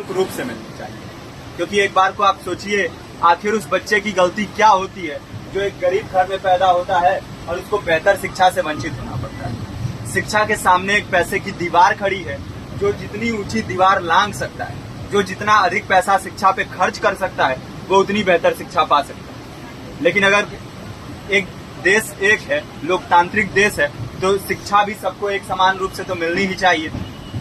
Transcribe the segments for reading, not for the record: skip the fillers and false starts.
रूप से मिलनी चाहिए। क्योंकि एक बार को आप सोचिए, आखिर उस बच्चे की गलती क्या होती है जो एक गरीब घर में पैदा होता है और उसको बेहतर शिक्षा से वंचित होना पड़ता है। शिक्षा के सामने एक पैसे की दीवार खड़ी है, जो जितनी ऊंची दीवार लांघ सकता है, जो जितना अधिक पैसा शिक्षा पे खर्च कर सकता है, वो उतनी बेहतर शिक्षा पा सकता है। लेकिन अगर एक देश एक है, लोकतांत्रिक देश है, तो शिक्षा भी सबको एक समान रूप से तो मिलनी ही चाहिए।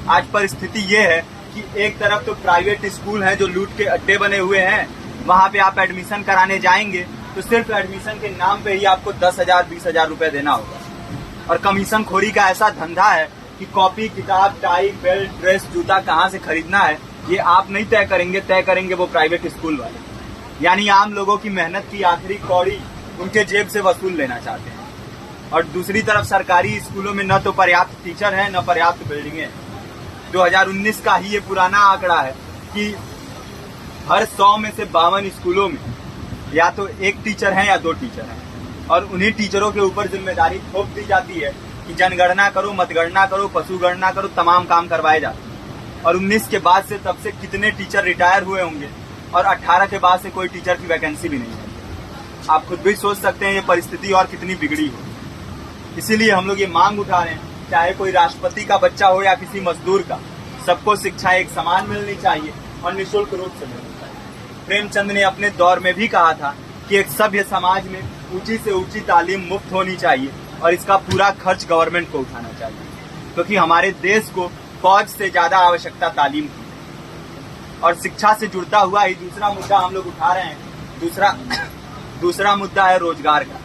आज परिस्थिति ये है कि एक तरफ तो प्राइवेट स्कूल हैं जो लूट के अड्डे बने हुए हैं, वहां पे आप एडमिशन कराने जाएंगे तो सिर्फ एडमिशन के नाम पे ही आपको 10,000 20,000 रुपए देना होगा। और कमीशन खोरी का ऐसा धंधा है कि कॉपी, किताब, टाई, बेल्ट, ड्रेस, जूता कहाँ से खरीदना है ये आप नहीं तय करेंगे वो प्राइवेट स्कूल वाले। यानी आम लोगों की मेहनत की आखिरी कौड़ी उनके जेब से वसूल लेना चाहते हैं। और दूसरी तरफ सरकारी स्कूलों में न तो पर्याप्त टीचर है, न पर्याप्त बिल्डिंगें हैं। 2019 का ही ये पुराना आंकड़ा है कि हर 100 में से 52 स्कूलों में या तो एक टीचर है या 2 टीचर हैं। और उन्हीं टीचरों के ऊपर जिम्मेदारी थोप दी जाती है कि जनगणना करो, मतगणना करो, पशु गणना करो, तमाम काम करवाए जाते हैं। और 19 के बाद से तब से कितने टीचर रिटायर हुए होंगे और 18 के बाद से कोई टीचर की वैकेंसी भी नहीं है। आप खुद भी सोच सकते हैं ये परिस्थिति और कितनी बिगड़ी हो। इसीलिए हम लोग ये मांग उठा रहे हैं, चाहे कोई राष्ट्रपति का बच्चा हो या किसी मजदूर का, सबको शिक्षा एक समान मिलनी चाहिए और निःशुल्क रूप से मिलनी चाहिए। प्रेमचंद ने अपने दौर में भी कहा था कि एक सभ्य समाज में ऊंची से ऊंची तालीम मुफ्त होनी चाहिए और इसका पूरा खर्च गवर्नमेंट को उठाना चाहिए, क्योंकि हमारे देश को फौज से ज्यादा आवश्यकता तालीम की है। और शिक्षा से जुड़ता हुआ ही दूसरा मुद्दा हम लोग उठा रहे हैं। दूसरा मुद्दा है रोजगार का।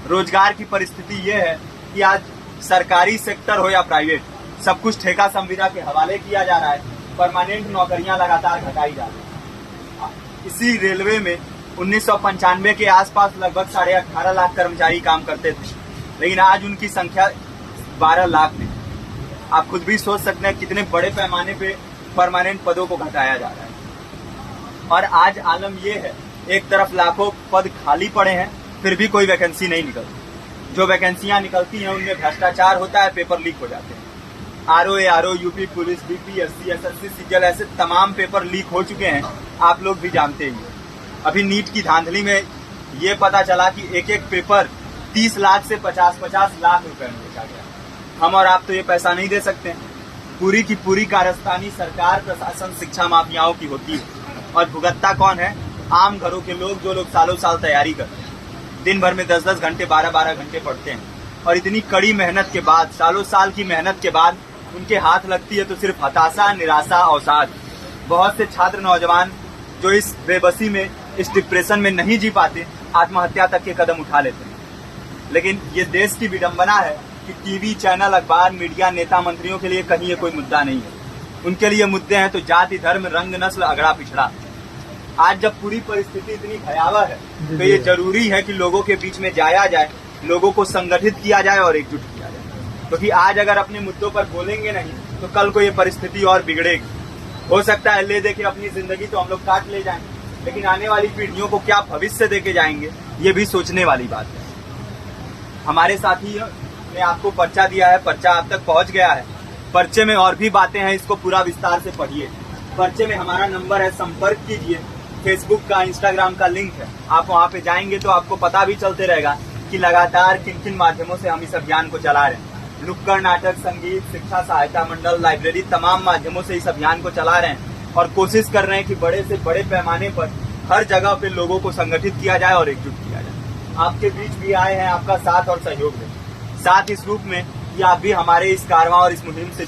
रोजगार की परिस्थिति ये है कि आज सरकारी सेक्टर हो या प्राइवेट, सब कुछ ठेका संविदा के हवाले किया जा रहा है। परमानेंट नौकरियां लगातार घटाई जा रही है। इसी रेलवे में 1995 के आसपास लगभग 18.5 लाख कर्मचारी काम करते थे, लेकिन आज उनकी संख्या 12 लाख है। आप खुद भी सोच सकते हैं कितने बड़े पैमाने पे परमानेंट पदों को घटाया जा रहा है। और आज आलम ये है, एक तरफ लाखों पद खाली पड़े हैं, फिर भी कोई वैकेंसी नहीं निकलती। जो वैकेंसियां निकलती हैं उनमें भ्रष्टाचार होता है, पेपर लीक हो जाते हैं। RO, UP police, BPSC, SSC, CGL, ऐसे तमाम पेपर लीक हो चुके हैं, आप लोग भी जानते ही हैं। अभी नीट की धांधली में ये पता चला कि एक एक पेपर 30 लाख से 50-50 लाख रुपए में बेचा गया। हम और आप तो ये पैसा नहीं दे सकते। पूरी की पूरी कारस्तानी सरकार, प्रशासन, शिक्षा माफियाओं की होती है। और भुगतता कौन है? आम घरों के लोग, जो लोग सालों साल तैयारी करते हैं, दिन भर में 10-10 घंटे, 12-12 घंटे पढ़ते हैं। और इतनी कड़ी मेहनत के बाद, सालों साल की मेहनत के बाद उनके हाथ लगती है तो सिर्फ हताशा, निराशा, अवसाद। बहुत से छात्र नौजवान जो इस बेबसी में, इस डिप्रेशन में नहीं जी पाते, आत्महत्या तक के कदम उठा लेते हैं। लेकिन ये देश की विडंबना है कि टीवी चैनल, अखबार, मीडिया, नेता, मंत्रियों के लिए कहीं ये कोई मुद्दा नहीं है। उनके लिए मुद्दे हैं तो जाति, धर्म, रंग, नस्ल, अगड़ा पिछड़ा। आज जब पूरी परिस्थिति इतनी भयावह है तो ये जरूरी है कि लोगों के बीच में जाया जाए, लोगों को संगठित किया जाए और एकजुट किया जाए। क्योंकि आज अगर अपने मुद्दों पर बोलेंगे नहीं तो कल को ये परिस्थिति और बिगड़ेगी। हो सकता है ले दे के अपनी जिंदगी तो हम लोग काट ले जाएंगे, लेकिन आने वाली पीढ़ियों को क्या भविष्य देके जाएंगे, ये भी सोचने वाली बात है। हमारे साथी ने आपको पर्चा दिया है, पर्चा आप तक पहुंच गया है। पर्चे में और भी बातें हैं, इसको पूरा विस्तार से पढ़िए। पर्चे में हमारा नंबर है, संपर्क कीजिए। फेसबुक का, इंस्टाग्राम का लिंक है, आप वहां पे जाएंगे तो आपको पता भी चलते रहेगा कि लगातार किन किन माध्यमों से हम इस अभियान को चला रहे हैं। नुक्कड़ नाटक, संगीत, शिक्षा सहायता मंडल, लाइब्रेरी, तमाम माध्यमों से इस अभियान को चला रहे हैं और कोशिश कर रहे हैं कि बड़े से बड़े पैमाने पर हर जगह पे लोगों को संगठित किया जाए और एकजुट किया जाए। आपके बीच भी आए हैं, आपका साथ और सहयोग दें। साथ इस रूप में कि आप भी हमारे इस कारवां और इस मुहिम से